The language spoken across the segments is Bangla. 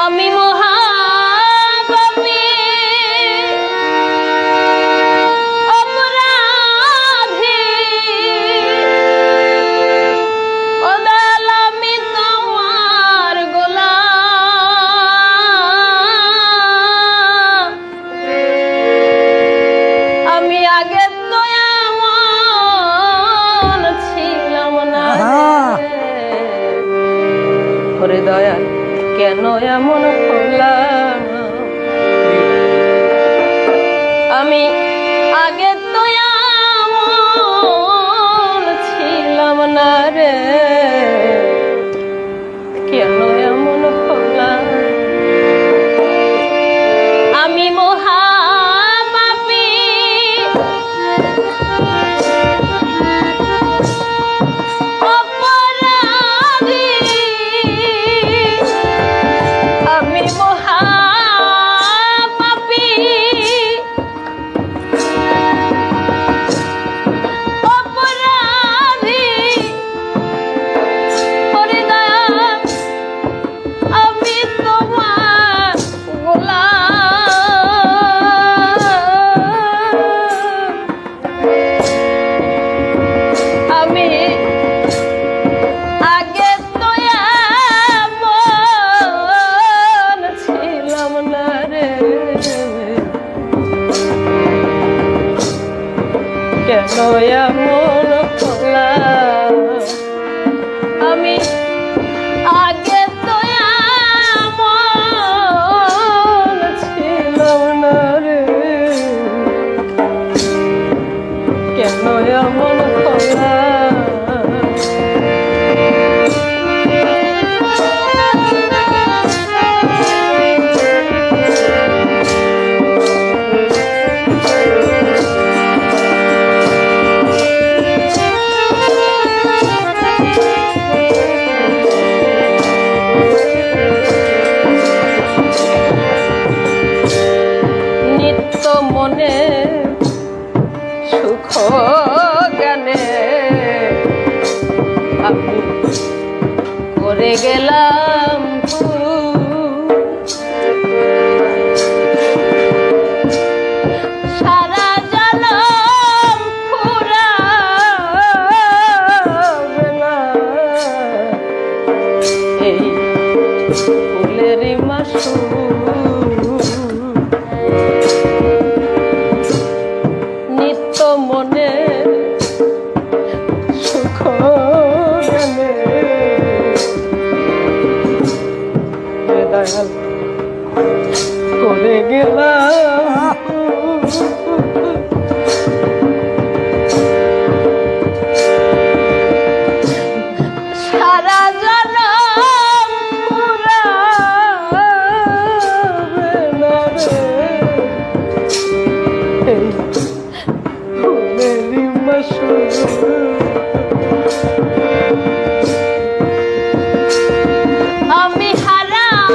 আমি মহাপাপী অপরাধী ও দয়াল আমি তোমার গোলাম। আমি আগে তো এমন ছিলাম না ওরে দয়াল কেন এমন করলাম। আমি আগে তো এমন ছিলাম না রে, কেন এমন করলাম। আমি মহাপাপী অপরাধী, আমি মহাপাপী অপরাধী ওরে দয়াল আমি তোমার গোলাম। আমি আগে তো এমন ছিলাম না রে, কেন এমন করলাম। আমি আগে তো এমন ছিলাম না রে, কেন এমন করলাম। নিত্য মনে সুখ জ্ঞানে আমি করে গেলাম সারা জনম ফুরাবে না এই ফুলের মাসু। নিত্য মনে সুখ জ্ঞানে দয়াল করে গেলাম সারা জনম ফুরাবে না রে এই ফুলের মাসু। আমি হারাম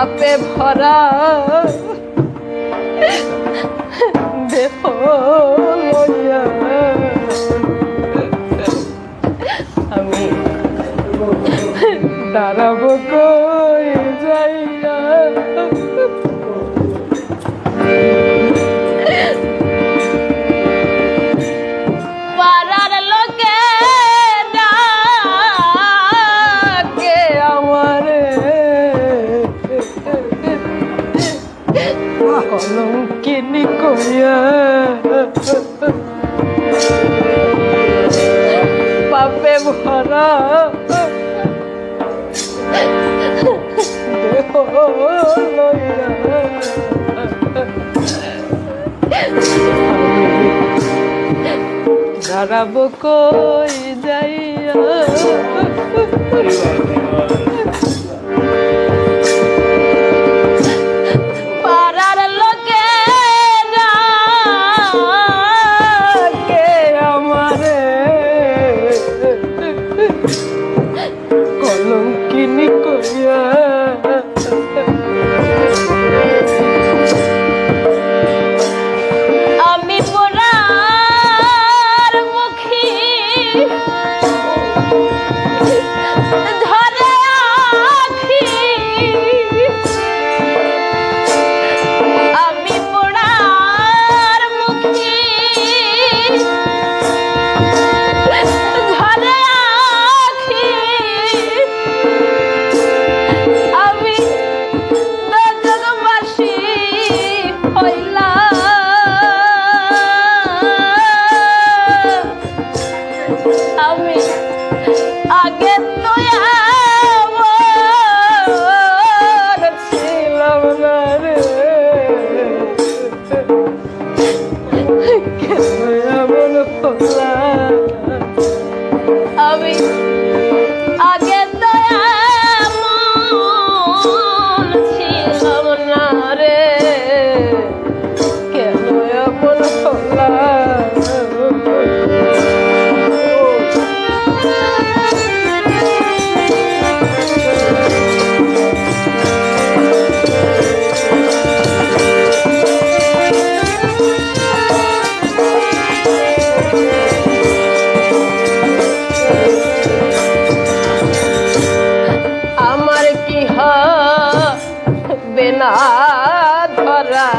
পাপে ভরা দেহ লইয়া আমি দাঁড়াবো কই যাইয়া পাড়ার লোকে ডাকে আমারে কলঙ্কিনী কইয়া পাপে ভরা দেহ লইয়া দাঁড়াবো কই যাইয়া পাড়ার লোকে ডাকে আমারে কলঙ্কিনী কইয়া আমি পোড়ার মুখী ধরে আছি আমি পোড়ার মুখী ধরে আছি আমি জগবাসী হইলাম আমি আগে তো এমন ছিলাম না রে কেন এমন হলাম আমি আগে তো এমন ছিলাম না রে কেন এমন হলাম আমার কি হবে না ধরা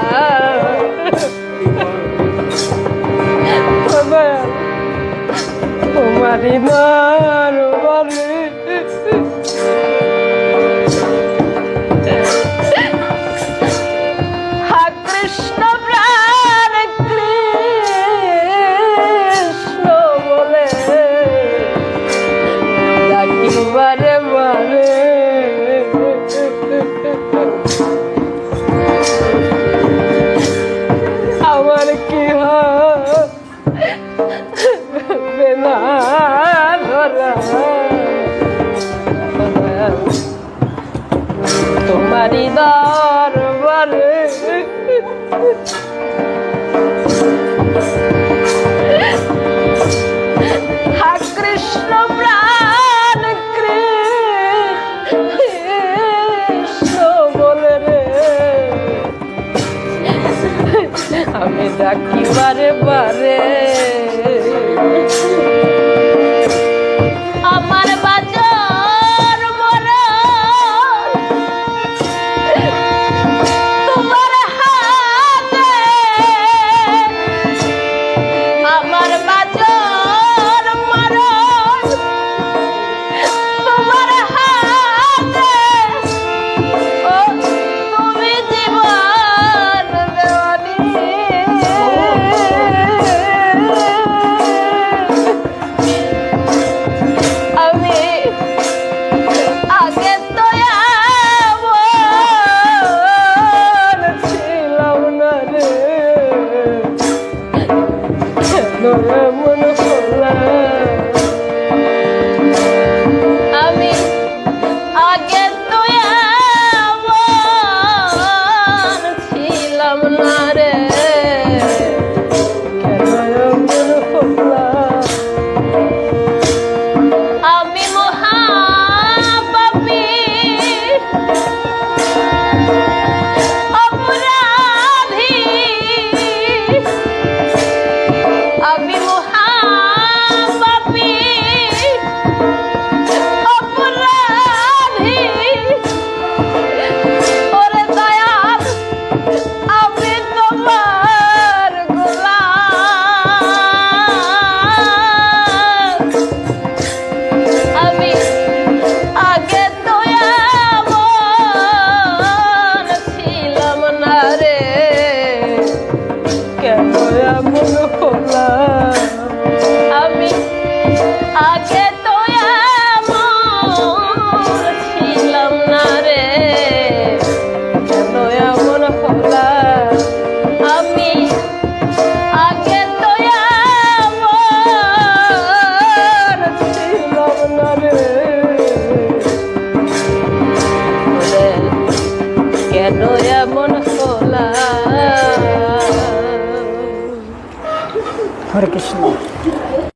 তোমারি নারবারে হা কৃষ্ণ প্রাণ কৃষ্ণ বলে ডাকি বারে বারে আমার কি হবে না ধরা তোমারি দরবারে হা কৃষ্ণ প্রাণ কৃষ্ণ বলে রে আমি ডাকি বারে বারে আমার বাজার মরণ তোমার হাতে আমার বাজার মরণ তোমার হাতে ও তুমি জীবন দেওয়ানি কেন এমন হলা। হরে কৃষ্ণ।